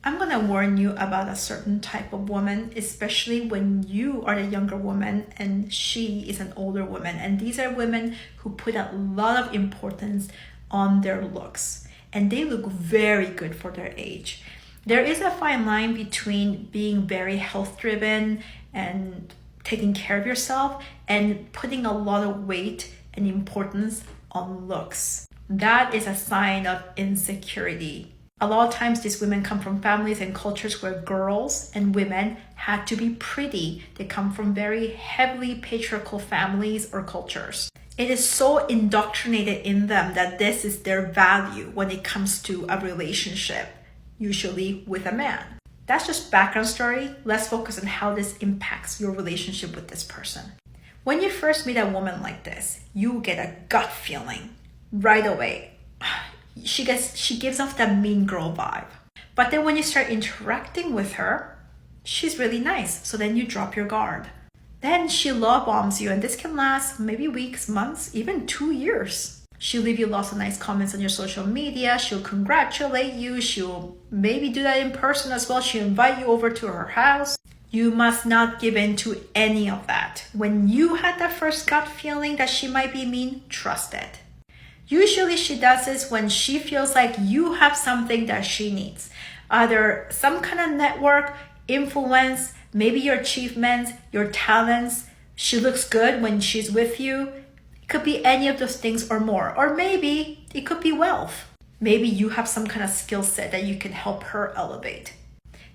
I'm going to warn you about a certain type of woman, especially when you are a younger woman and she is an older woman. And these are women who put a lot of importance on their looks, and they look very good for their age. There is a fine line between being very health driven and taking care of yourself and putting a lot of weight and importance on looks. That is a sign of insecurity. A lot of times these women come from families and cultures where girls and women had to be pretty. They come from very heavily patriarchal families or cultures. It is so indoctrinated in them that this is their value when it comes to a relationship, usually with a man. That's just background story. Let's focus on how this impacts your relationship with this person. When you first meet a woman like this, you get a gut feeling right away. She gives off that mean girl vibe. But then when you start interacting with her, she's really nice. So then you drop your guard. Then she love bombs you, and this can last maybe weeks, months, even 2 years. She'll leave you lots of nice comments on your social media. She'll congratulate you. She'll maybe do that in person as well. She'll invite you over to her house. You must not give in to any of that. When you had that first gut feeling that she might be mean, trust it. Usually she does this when she feels like you have something that she needs. Either some kind of network, influence, maybe your achievements, your talents. She looks good when she's with you. It could be any of those things or more. Or maybe it could be wealth. Maybe you have some kind of skill set that you can help her elevate.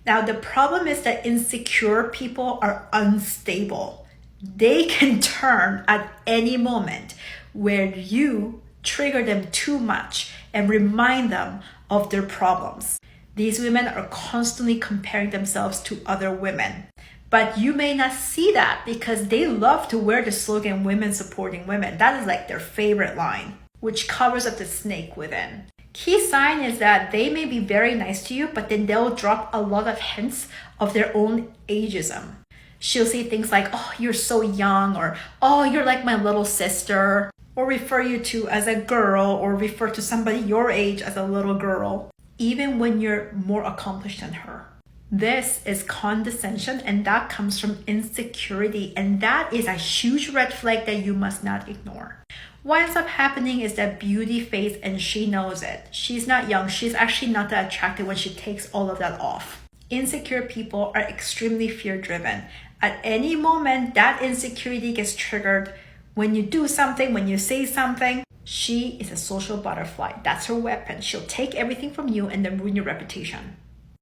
Now, the problem is that insecure people are unstable. They can turn at any moment where you trigger them too much and remind them of their problems. These women are constantly comparing themselves to other women. But you may not see that because they love to wear the slogan, women supporting women. That is like their favorite line, which covers up the snake within. Key sign is that they may be very nice to you, but then they'll drop a lot of hints of their own ageism. She'll say things like, oh, you're so young, or oh, you're like my little sister, or refer you to as a girl, or refer to somebody your age as a little girl, even when you're more accomplished than her. This is condescension, and that comes from insecurity, and that is a huge red flag that you must not ignore. What ends up happening is that beauty fades, and she knows it. She's not young. She's actually not that attractive when she takes all of that off. Insecure people are extremely fear-driven. At any moment, that insecurity gets triggered. When you do something, when you say something, she is a social butterfly. That's her weapon. She'll take everything from you and then ruin your reputation.